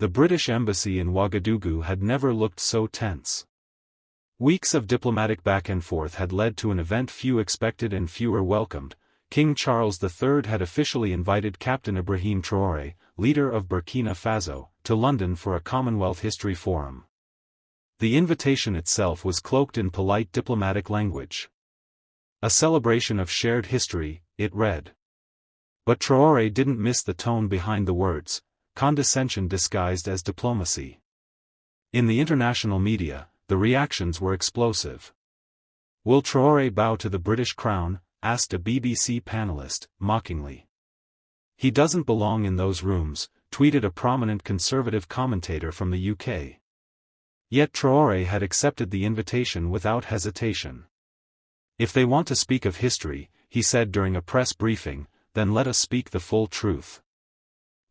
The British embassy in Ouagadougou had never looked so tense. Weeks of diplomatic back and forth had led to an event few expected and fewer welcomed. King Charles III had officially invited Captain Ibrahim Traoré, leader of Burkina Faso, to London for a Commonwealth History Forum. The invitation itself was cloaked in polite diplomatic language. A celebration of shared history, it read. But Traoré didn't miss the tone behind the words, condescension disguised as diplomacy. In the international media, the reactions were explosive. "Will Traoré bow to the British crown?" asked a BBC panelist, mockingly. "He doesn't belong in those rooms," tweeted a prominent conservative commentator from the UK. Yet Traoré had accepted the invitation without hesitation. "If they want to speak of history," he said during a press briefing, "then let us speak the full truth."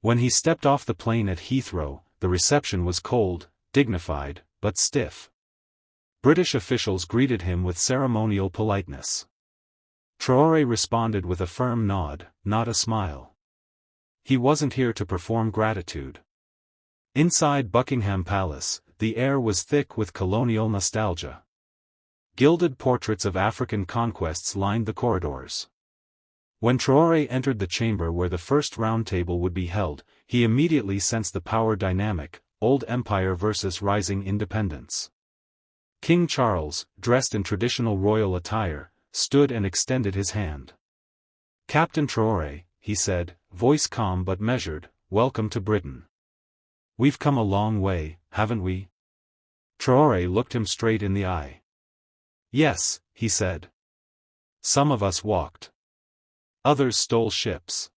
When he stepped off the plane at Heathrow, the reception was cold, dignified, but stiff. British officials greeted him with ceremonial politeness. Traoré responded with a firm nod, not a smile. He wasn't here to perform gratitude. Inside Buckingham Palace, the air was thick with colonial nostalgia. Gilded portraits of African conquests lined the corridors. When Traoré entered the chamber where the first round table would be held, he immediately sensed the power dynamic, old empire versus rising independence. King Charles, dressed in traditional royal attire, stood and extended his hand. "Captain Traoré," he said, voice calm but measured, "welcome to Britain. We've come a long way, haven't we?" Traoré looked him straight in the eye. "Yes," he said. "Some of us walked. Others stole ships."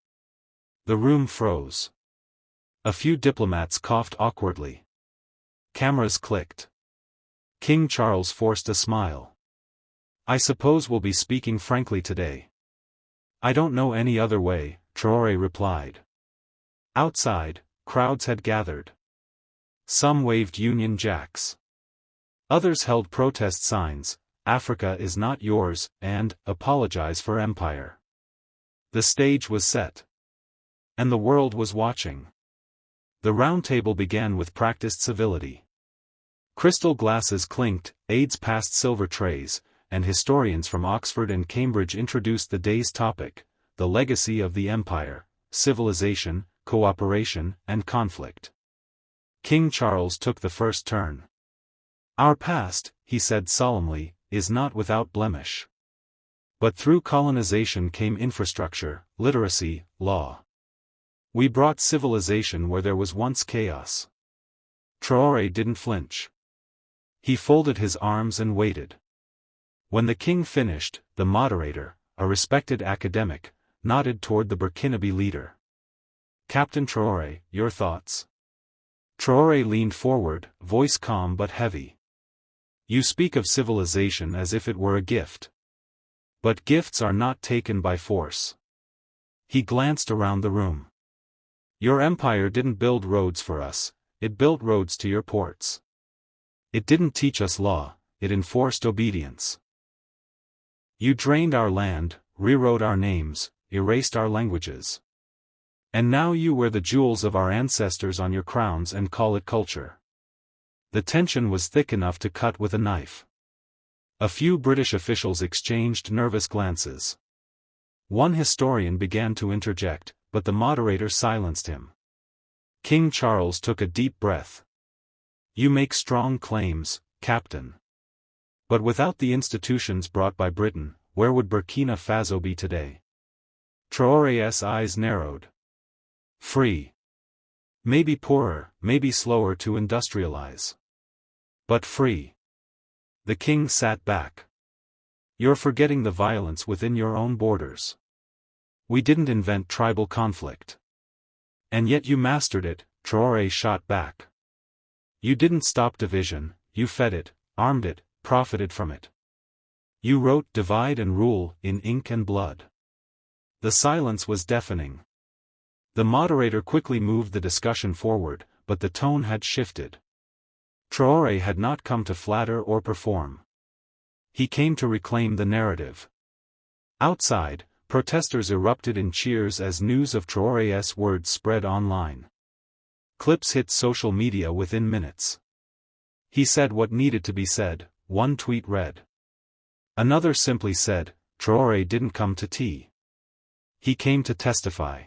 The room froze. A few diplomats coughed awkwardly. Cameras clicked. King Charles forced a smile. "I suppose we'll be speaking frankly today." "I don't know any other way," Traoré replied. Outside, crowds had gathered. Some waved Union Jacks. Others held protest signs, "Africa is not yours," and "Apologize for empire." The stage was set. And the world was watching. The round table began with practiced civility. Crystal glasses clinked, aides passed silver trays, and historians from Oxford and Cambridge introduced the day's topic, the legacy of the empire, civilization, cooperation, and conflict. King Charles took the first turn. "Our past," he said solemnly, "is not without blemish. But through colonization came infrastructure, literacy, law. We brought civilization where there was once chaos." Traoré didn't flinch. He folded his arms and waited. When the king finished, the moderator, a respected academic, nodded toward the Burkinabe leader. "Captain Traoré, your thoughts?" Traoré leaned forward, voice calm but heavy. "You speak of civilization as if it were a gift. But gifts are not taken by force." He glanced around the room. "Your empire didn't build roads for us, it built roads to your ports. It didn't teach us law, it enforced obedience. You drained our land, rewrote our names, erased our languages. And now you wear the jewels of our ancestors on your crowns and call it culture." The tension was thick enough to cut with a knife. A few British officials exchanged nervous glances. One historian began to interject, but the moderator silenced him. King Charles took a deep breath. "You make strong claims, Captain. But without the institutions brought by Britain, where would Burkina Faso be today?" Traoré's eyes narrowed. "Free. Maybe poorer, maybe slower to industrialize. But free." The king sat back. "You're forgetting the violence within your own borders. We didn't invent tribal conflict. And yet you mastered it," Traoré shot back. "You didn't stop division, you fed it, armed it, profited from it. You wrote divide and rule in ink and blood." The silence was deafening. The moderator quickly moved the discussion forward, but the tone had shifted. Traoré had not come to flatter or perform. He came to reclaim the narrative. Outside, protesters erupted in cheers as news of Traoré's words spread online. Clips hit social media within minutes. He said what needed to be said, one tweet read. Another simply said, Traoré didn't come to tea. He came to testify.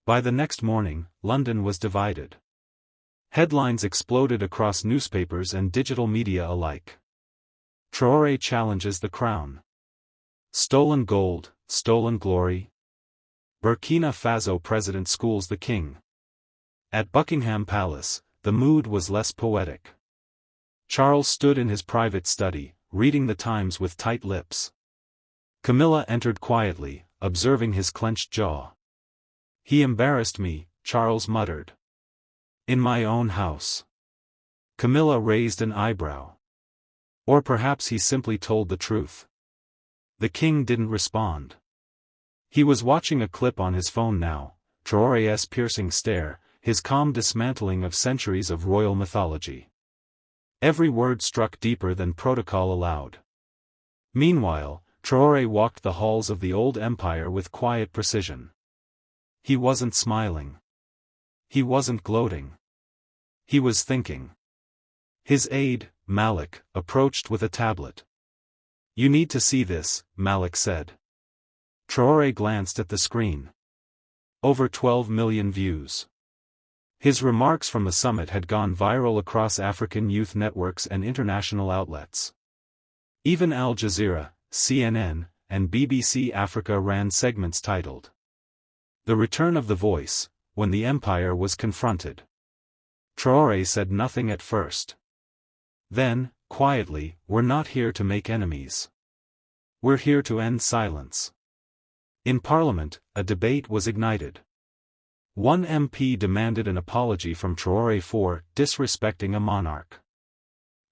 By the next morning, London was divided. Headlines exploded across newspapers and digital media alike. Traoré challenges the crown. Stolen gold, stolen glory. Burkina Faso president schools the king. At Buckingham Palace, the mood was less poetic. Charles stood in his private study, reading the Times with tight lips. Camilla entered quietly, observing his clenched jaw. He embarrassed me, Charles muttered. In my own house. Camilla raised an eyebrow. Or perhaps he simply told the truth. The king didn't respond. He was watching a clip on his phone now, Traoré's piercing stare, his calm dismantling of centuries of royal mythology. Every word struck deeper than protocol allowed. Meanwhile, Traoré walked the halls of the old empire with quiet precision. He wasn't smiling. He wasn't gloating. He was thinking. His aide, Malik, approached with a tablet. You need to see this, Malik said. Traoré glanced at the screen. Over 12 million views. His remarks from the summit had gone viral across African youth networks and international outlets. Even Al Jazeera, CNN, and BBC Africa ran segments titled The Return of the Voice, when the empire was confronted. Traoré said nothing at first. Then, quietly, we're not here to make enemies. We're here to end silence. In Parliament, a debate was ignited. One MP demanded an apology from Traoré for disrespecting a monarch.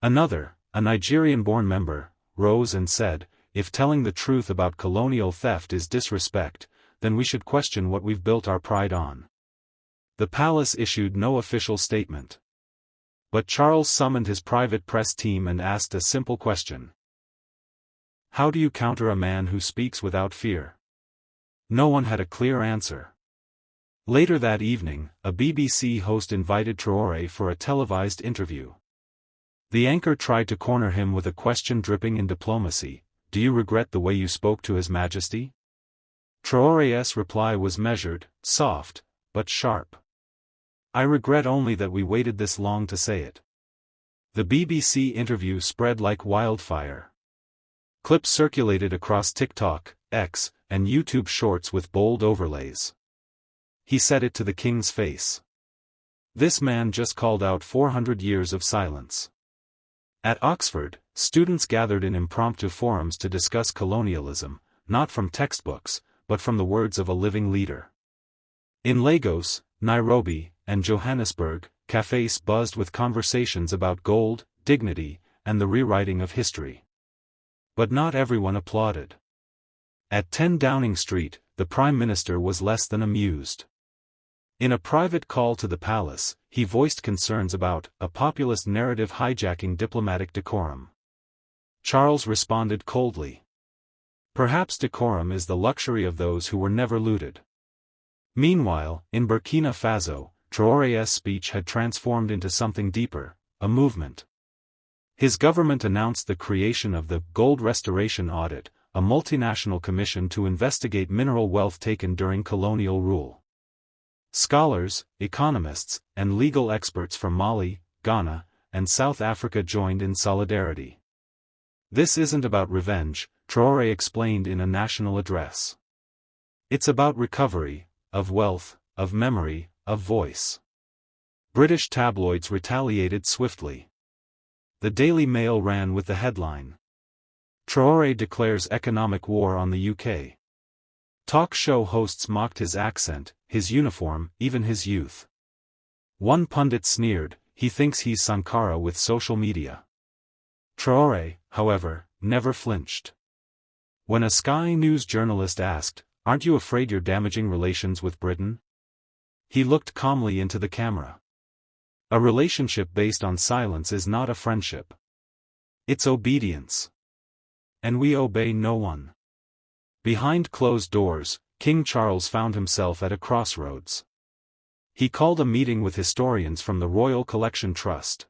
Another, a Nigerian-born member, rose and said, if telling the truth about colonial theft is disrespect, then we should question what we've built our pride on. The palace issued no official statement. But Charles summoned his private press team and asked a simple question. How do you counter a man who speaks without fear? No one had a clear answer. Later that evening, a BBC host invited Traoré for a televised interview. The anchor tried to corner him with a question dripping in diplomacy, do you regret the way you spoke to His Majesty? Traoré's reply was measured, soft, but sharp. I regret only that we waited this long to say it. The BBC interview spread like wildfire. Clips circulated across TikTok, X, and YouTube Shorts with bold overlays. He said it to the king's face. This man just called out 400 years of silence. At Oxford, students gathered in impromptu forums to discuss colonialism, not from textbooks, but from the words of a living leader. In Lagos, Nairobi, and Johannesburg, cafes buzzed with conversations about gold, dignity, and the rewriting of history. But not everyone applauded. At 10 Downing Street, the Prime Minister was less than amused. In a private call to the palace, he voiced concerns about a populist narrative hijacking diplomatic decorum. Charles responded coldly. Perhaps decorum is the luxury of those who were never looted. Meanwhile, in Burkina Faso, Traoré's speech had transformed into something deeper, a movement. His government announced the creation of the Gold Restoration Audit, a multinational commission to investigate mineral wealth taken during colonial rule. Scholars, economists, and legal experts from Mali, Ghana, and South Africa joined in solidarity. This isn't about revenge, Traoré explained in a national address. It's about recovery, of wealth, of memory, of voice. British tabloids retaliated swiftly. The Daily Mail ran with the headline. Traoré declares economic war on the UK. Talk show hosts mocked his accent, his uniform, even his youth. One pundit sneered, he thinks he's Sankara with social media. Traoré, however, never flinched. When a Sky News journalist asked, aren't you afraid you're damaging relations with Britain? He looked calmly into the camera. A relationship based on silence is not a friendship. It's obedience. And we obey no one. Behind closed doors, King Charles found himself at a crossroads. He called a meeting with historians from the Royal Collection Trust.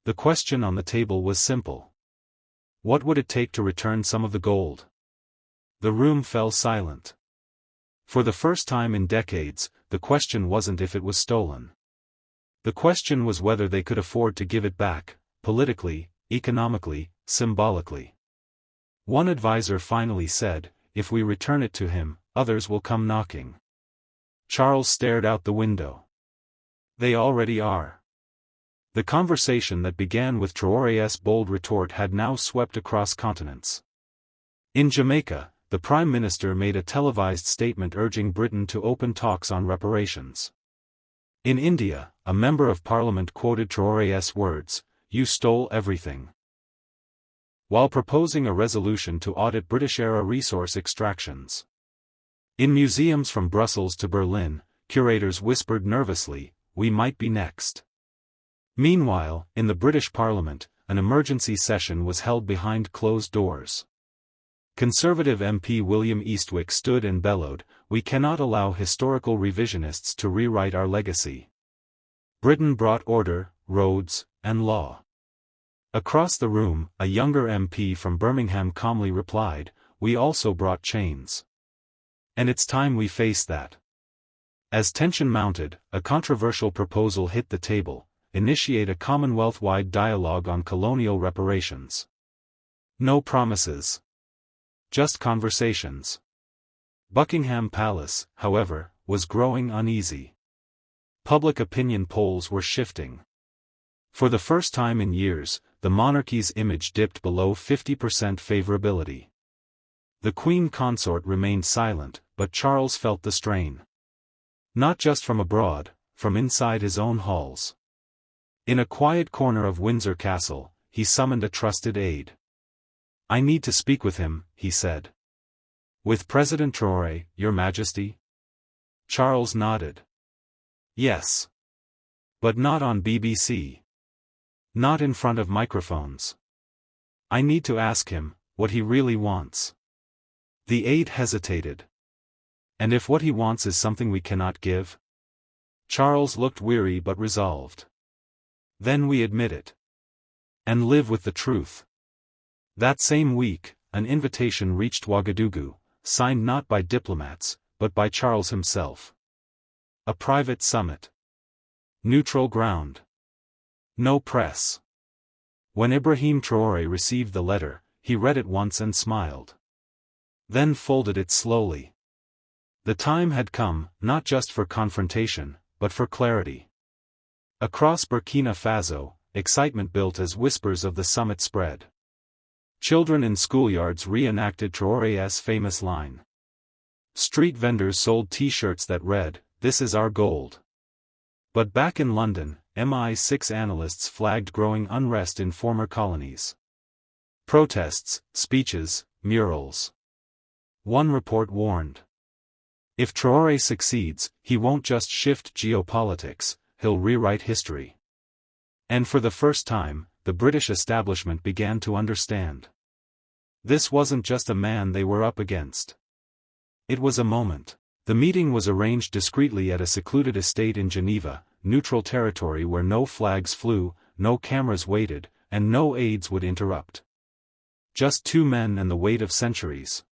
The question on the table was simple. What would it take to return some of the gold? The room fell silent. For the first time in decades, the question wasn't if it was stolen. The question was whether they could afford to give it back, politically, economically, symbolically. One advisor finally said, "If we return it to him, others will come knocking." Charles stared out the window. "They already are." The conversation that began with Traoré's bold retort had now swept across continents. In Jamaica, the Prime Minister made a televised statement urging Britain to open talks on reparations. In India, a Member of Parliament quoted Traoré's words, "You stole everything," while proposing a resolution to audit British-era resource extractions. In museums from Brussels to Berlin, curators whispered nervously, "We might be next." Meanwhile, in the British Parliament, an emergency session was held behind closed doors. Conservative MP William Eastwick stood and bellowed, "We cannot allow historical revisionists to rewrite our legacy." Britain brought order, roads, and law. Across the room, a younger MP from Birmingham calmly replied, "We also brought chains. And it's time we face that." As tension mounted, a controversial proposal hit the table: initiate a Commonwealth-wide dialogue on colonial reparations. No promises. Just conversations. Buckingham Palace, however, was growing uneasy. Public opinion polls were shifting. For the first time in years, the monarchy's image dipped below 50% favorability. The Queen Consort remained silent, but Charles felt the strain. Not just from abroad, from inside his own halls. In a quiet corner of Windsor Castle, he summoned a trusted aide. "I need to speak with him," he said. "With President Traoré, Your Majesty?" Charles nodded. "Yes. But not on BBC. Not in front of microphones. I need to ask him what he really wants." The aide hesitated. "And if what he wants is something we cannot give?" Charles looked weary but resolved. "Then we admit it. And live with the truth." That same week, an invitation reached Ouagadougou, signed not by diplomats, but by Charles himself. A private summit. Neutral ground. No press. When Ibrahim Traoré received the letter, he read it once and smiled. Then folded it slowly. The time had come, not just for confrontation, but for clarity. Across Burkina Faso, excitement built as whispers of the summit spread. Children in schoolyards reenacted Traoré's famous line. Street vendors sold T-shirts that read, "This is our gold." But back in London, MI6 analysts flagged growing unrest in former colonies. Protests, speeches, murals. One report warned. If Traoré succeeds, he won't just shift geopolitics, he'll rewrite history. And for the first time, the British establishment began to understand. This wasn't just a man they were up against. It was a moment. The meeting was arranged discreetly at a secluded estate in Geneva, neutral territory where no flags flew, no cameras waited, and no aides would interrupt. Just two men and the weight of centuries.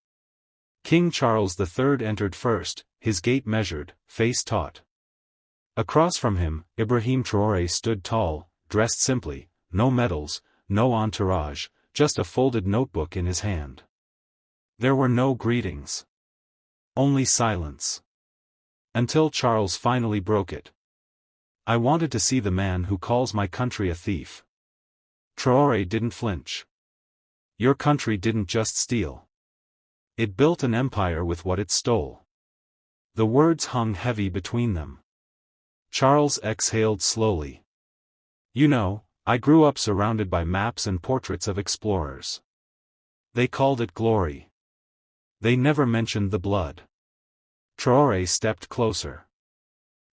King Charles III entered first, his gait measured, face taut. Across from him, Ibrahim Traoré stood tall, dressed simply, no medals, no entourage, just a folded notebook in his hand. There were no greetings. Only silence. Until Charles finally broke it. "I wanted to see the man who calls my country a thief." Traoré didn't flinch. "Your country didn't just steal. It built an empire with what it stole." The words hung heavy between them. Charles exhaled slowly. "You know, I grew up surrounded by maps and portraits of explorers. They called it glory. They never mentioned the blood." Traoré stepped closer.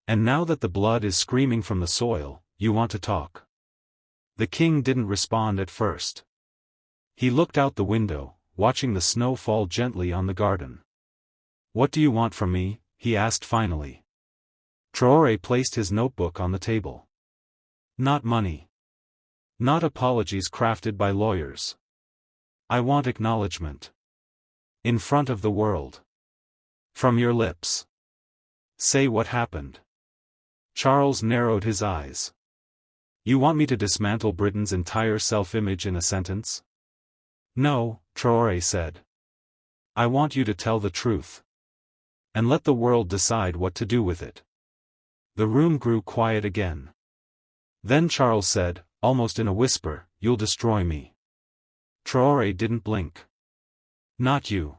"And now that the blood is screaming from the soil, you want to talk?" The king didn't respond at first. He looked out the window, watching the snow fall gently on the garden. "What do you want from me?" he asked finally. Traoré placed his notebook on the table. Not money. Not apologies crafted by lawyers. I want acknowledgement. In front of the world. From your lips. Say what happened. Charles narrowed his eyes. You want me to dismantle Britain's entire self-image in a sentence? No, Traoré said. I want you to tell the truth. And let the world decide what to do with it. The room grew quiet again. Then Charles said, almost in a whisper, you'll destroy me. Traoré didn't blink. Not you.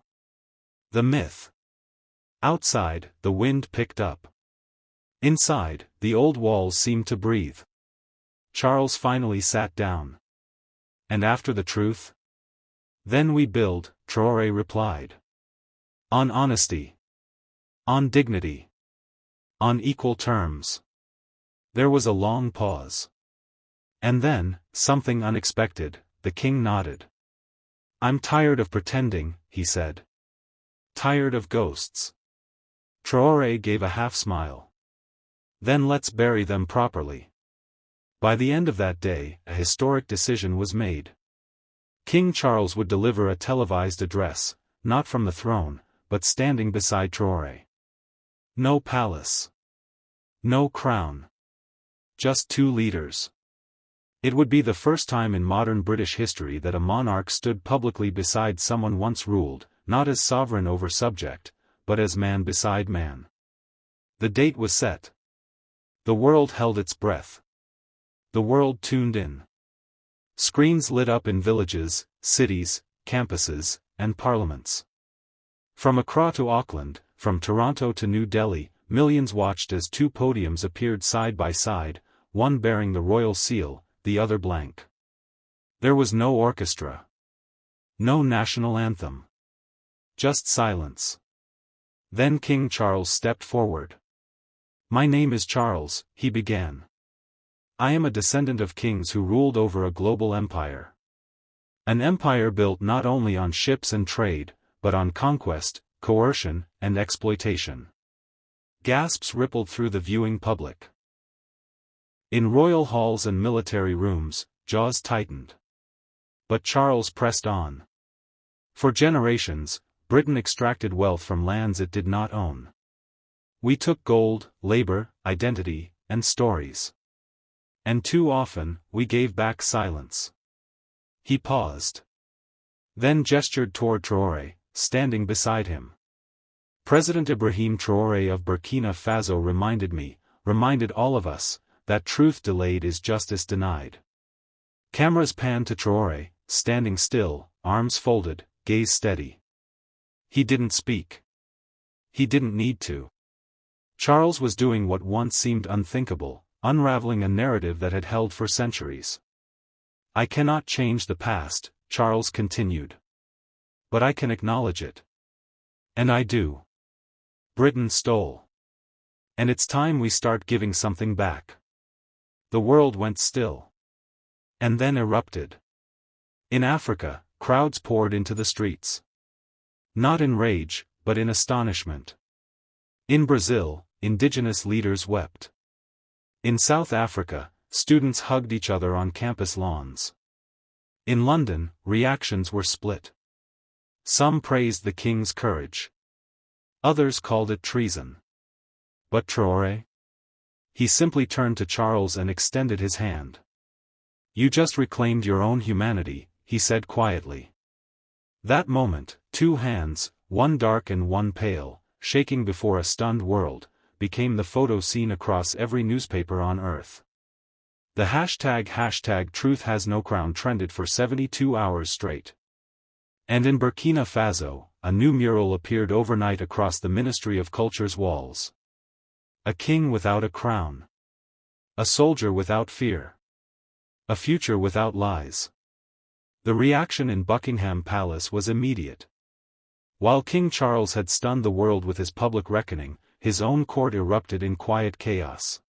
The myth. Outside, the wind picked up. Inside, the old walls seemed to breathe. Charles finally sat down. And after the truth? Then we build, Traoré replied. On honesty. On dignity. On equal terms. There was a long pause. And then, something unexpected, the king nodded. I'm tired of pretending, he said. Tired of ghosts. Traoré gave a half-smile. Then let's bury them properly. By the end of that day, a historic decision was made. King Charles would deliver a televised address, not from the throne, but standing beside Traoré. No palace. No crown. Just two leaders. It would be the first time in modern British history that a monarch stood publicly beside someone once ruled, not as sovereign over subject, but as man beside man. The date was set. The world held its breath. The world tuned in. Screens lit up in villages, cities, campuses, and parliaments. From Accra to Auckland, from Toronto to New Delhi, millions watched as two podiums appeared side by side, one bearing the royal seal, the other blank. There was no orchestra. No national anthem. Just silence. Then King Charles stepped forward. My name is Charles, he began. I am a descendant of kings who ruled over a global empire. An empire built not only on ships and trade, but on conquest, coercion, and exploitation. Gasps rippled through the viewing public. In royal halls and military rooms, jaws tightened. But Charles pressed on. For generations, Britain extracted wealth from lands it did not own. We took gold, labor, identity, and stories. And too often, we gave back silence. He paused. Then gestured toward Traoré, standing beside him. President Ibrahim Traoré of Burkina Faso reminded all of us, that truth delayed is justice denied. Cameras panned to Traoré, standing still, arms folded, gaze steady. He didn't speak. He didn't need to. Charles was doing what once seemed unthinkable, unraveling a narrative that had held for centuries. I cannot change the past, Charles continued. But I can acknowledge it. And I do. Britain stole. And it's time we start giving something back. The world went still. And then erupted. In Africa, crowds poured into the streets. Not in rage, but in astonishment. In Brazil, indigenous leaders wept. In South Africa, students hugged each other on campus lawns. In London, reactions were split. Some praised the king's courage. Others called it treason. But Traoré? He simply turned to Charles and extended his hand. You just reclaimed your own humanity, he said quietly. That moment, two hands, one dark and one pale, shaking before a stunned world, became the photo seen across every newspaper on Earth. The hashtag truth has no crown trended for 72 hours straight. And in Burkina Faso, a new mural appeared overnight across the Ministry of Culture's walls. A king without a crown. A soldier without fear. A future without lies. The reaction in Buckingham Palace was immediate. While King Charles had stunned the world with his public reckoning, his own court erupted in quiet chaos.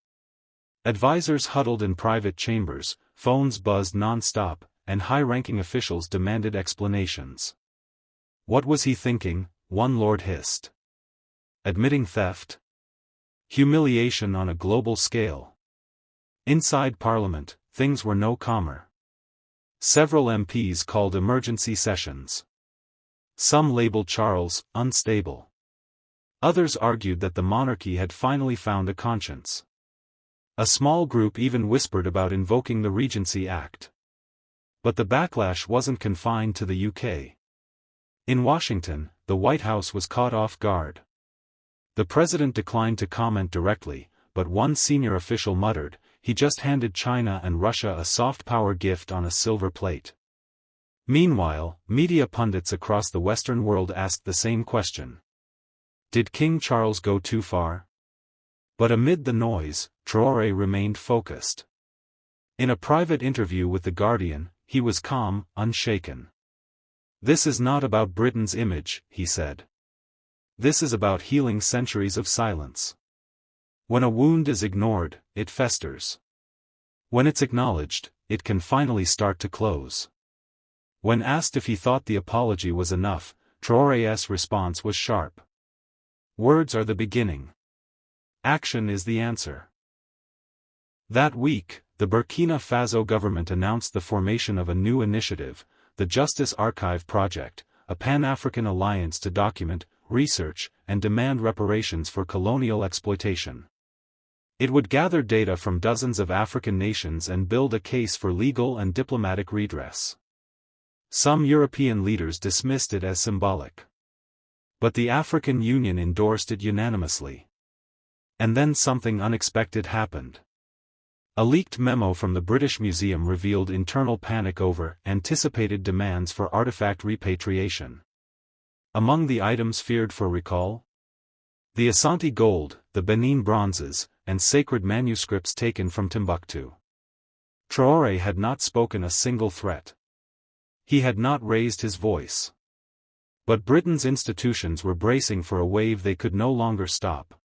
Advisors huddled in private chambers, phones buzzed non-stop, and high-ranking officials demanded explanations. What was he thinking? One lord hissed. Admitting theft? Humiliation on a global scale. Inside Parliament, things were no calmer. Several MPs called emergency sessions. Some labeled Charles unstable. Others argued that the monarchy had finally found a conscience. A small group even whispered about invoking the Regency Act. But the backlash wasn't confined to the UK. In Washington, the White House was caught off guard. The president declined to comment directly, but one senior official muttered, he just handed China and Russia a soft power gift on a silver plate. Meanwhile, media pundits across the Western world asked the same question. Did King Charles go too far? But amid the noise, Traoré remained focused. In a private interview with The Guardian, he was calm, unshaken. This is not about Britain's image, he said. This is about healing centuries of silence. When a wound is ignored, it festers. When it's acknowledged, it can finally start to close. When asked if he thought the apology was enough, Traoré's response was sharp. Words are the beginning. Action is the answer. That week, the Burkina Faso government announced the formation of a new initiative, the Justice Archive Project, a Pan-African alliance to document, research, and demand reparations for colonial exploitation. It would gather data from dozens of African nations and build a case for legal and diplomatic redress. Some European leaders dismissed it as symbolic. But the African Union endorsed it unanimously. And then something unexpected happened. A leaked memo from the British Museum revealed internal panic over anticipated demands for artifact repatriation. Among the items feared for recall? The Asante gold, the Benin bronzes, and sacred manuscripts taken from Timbuktu. Traoré had not spoken a single threat. He had not raised his voice. But Britain's institutions were bracing for a wave they could no longer stop.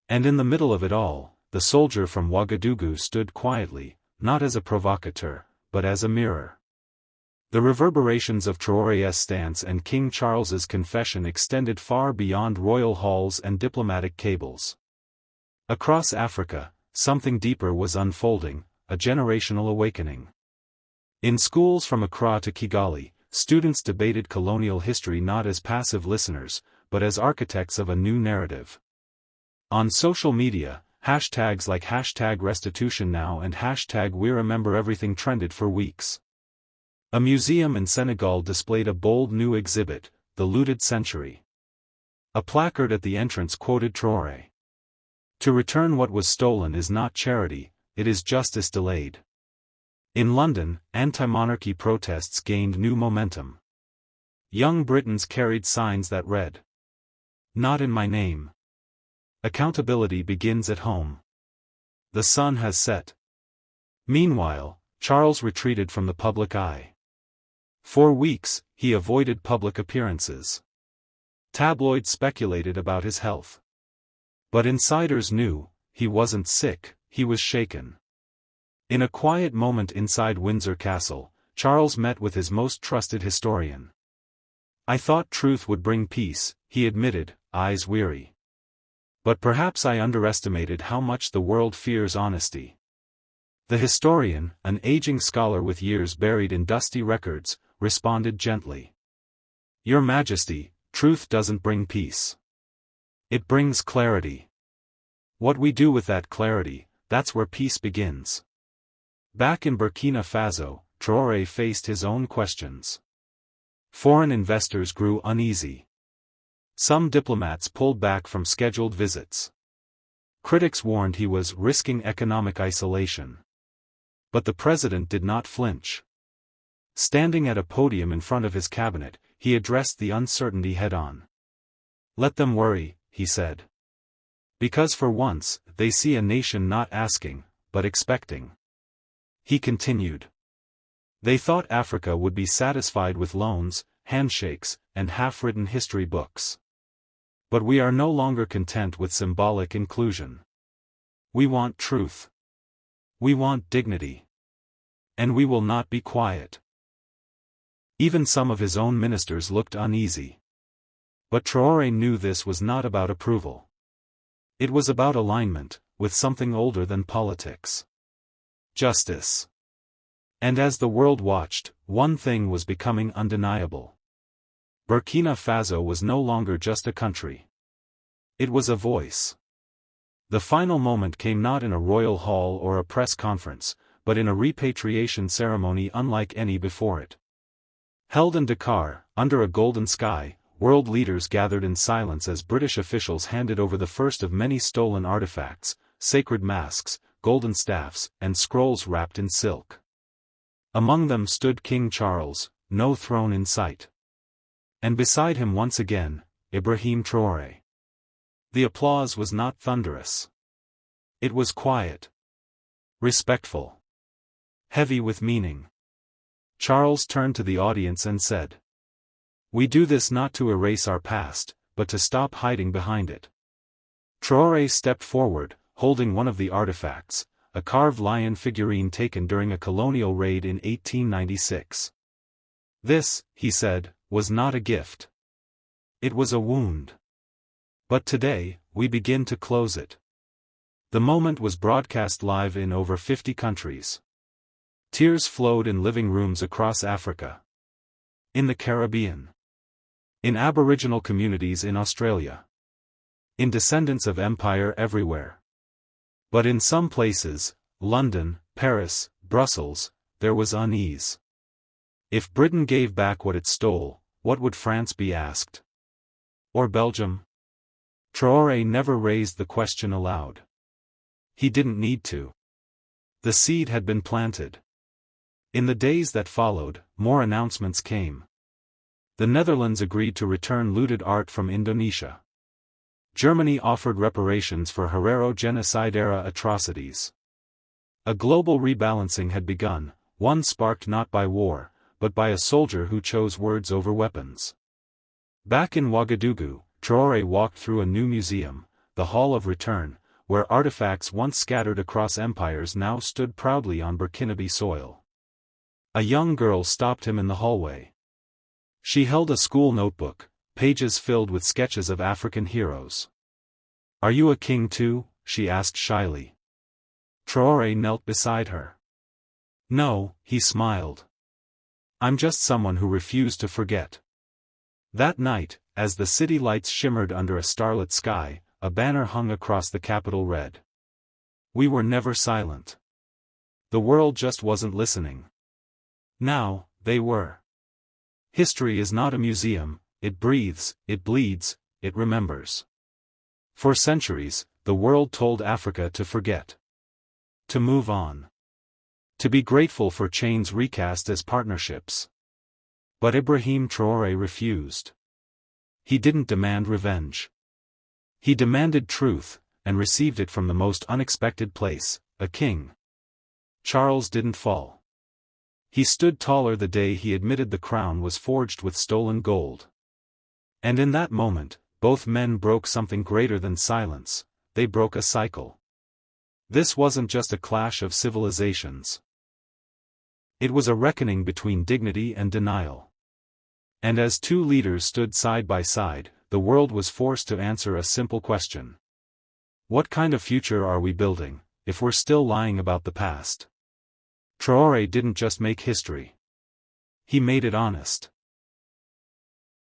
And in the middle of it all, the soldier from Ouagadougou stood quietly, not as a provocateur, but as a mirror. The reverberations of Traoré's stance and King Charles's confession extended far beyond royal halls and diplomatic cables. Across Africa, something deeper was unfolding, a generational awakening. In schools from Accra to Kigali, students debated colonial history not as passive listeners, but as architects of a new narrative. On social media, hashtags like #restitution_now and #we remember everything trended for weeks. A museum in Senegal displayed a bold new exhibit, The Looted Century. A placard at the entrance quoted Traoré. To return what was stolen is not charity, it is justice delayed. In London, anti-monarchy protests gained new momentum. Young Britons carried signs that read, "Not in my name. Accountability begins at home. The sun has set." Meanwhile, Charles retreated from the public eye. For weeks, he avoided public appearances. Tabloids speculated about his health. But insiders knew, he wasn't sick, he was shaken. In a quiet moment inside Windsor Castle, Charles met with his most trusted historian. "I thought truth would bring peace," he admitted, eyes weary. "But perhaps I underestimated how much the world fears honesty." The historian, an aging scholar with years buried in dusty records, responded gently. "Your Majesty, truth doesn't bring peace. It brings clarity. What we do with that clarity, that's where peace begins." Back in Burkina Faso, Traoré faced his own questions. Foreign investors grew uneasy. Some diplomats pulled back from scheduled visits. Critics warned he was risking economic isolation. But the president did not flinch. Standing at a podium in front of his cabinet, he addressed the uncertainty head-on. "Let them worry," he said. "Because for once, they see a nation not asking, but expecting." He continued. "They thought Africa would be satisfied with loans, handshakes, and half-written history books. But we are no longer content with symbolic inclusion. We want truth. We want dignity. And we will not be quiet." Even some of his own ministers looked uneasy. But Traoré knew this was not about approval. It was about alignment, with something older than politics. Justice. And as the world watched, one thing was becoming undeniable. Burkina Faso was no longer just a country. It was a voice. The final moment came not in a royal hall or a press conference, but in a repatriation ceremony unlike any before it. Held in Dakar, under a golden sky, world leaders gathered in silence as British officials handed over the first of many stolen artifacts, sacred masks, golden staffs, and scrolls wrapped in silk. Among them stood King Charles, no throne in sight. And beside him once again, Ibrahim Traoré. The applause was not thunderous. It was quiet. Respectful. Heavy with meaning. Charles turned to the audience and said, "We do this not to erase our past, but to stop hiding behind it." Traoré stepped forward, holding one of the artifacts, a carved lion figurine taken during a colonial raid in 1896. "This," he said, "was not a gift. It was a wound. But today, we begin to close it." The moment was broadcast live in over 50 countries. Tears flowed in living rooms across Africa. In the Caribbean. In Aboriginal communities in Australia. In descendants of empire everywhere. But in some places, London, Paris, Brussels, there was unease. If Britain gave back what it stole, what would France be asked? Or Belgium? Traoré never raised the question aloud. He didn't need to. The seed had been planted. In the days that followed, more announcements came. The Netherlands agreed to return looted art from Indonesia. Germany offered reparations for Herero genocide-era atrocities. A global rebalancing had begun, one sparked not by war, but by a soldier who chose words over weapons. Back in Ouagadougou, Traoré walked through a new museum, the Hall of Return, where artifacts once scattered across empires now stood proudly on Burkinabe soil. A young girl stopped him in the hallway. She held a school notebook, pages filled with sketches of African heroes. "Are you a king too?" she asked shyly. Traoré knelt beside her. "No," he smiled. "I'm just someone who refused to forget." That night, as the city lights shimmered under a starlit sky, a banner hung across the capital read, "We were never silent." The world just wasn't listening. Now, they were. History is not a museum, it breathes, it bleeds, it remembers. For centuries, the world told Africa to forget. To move on. To be grateful for chains recast as partnerships. But Ibrahim Traoré refused. He didn't demand revenge. He demanded truth, and received it from the most unexpected place, a king. Charles didn't fall. He stood taller the day he admitted the crown was forged with stolen gold. And in that moment, both men broke something greater than silence, they broke a cycle. This wasn't just a clash of civilizations. It was a reckoning between dignity and denial. And as two leaders stood side by side, the world was forced to answer a simple question. What kind of future are we building, if we're still lying about the past? Traoré didn't just make history. He made it honest.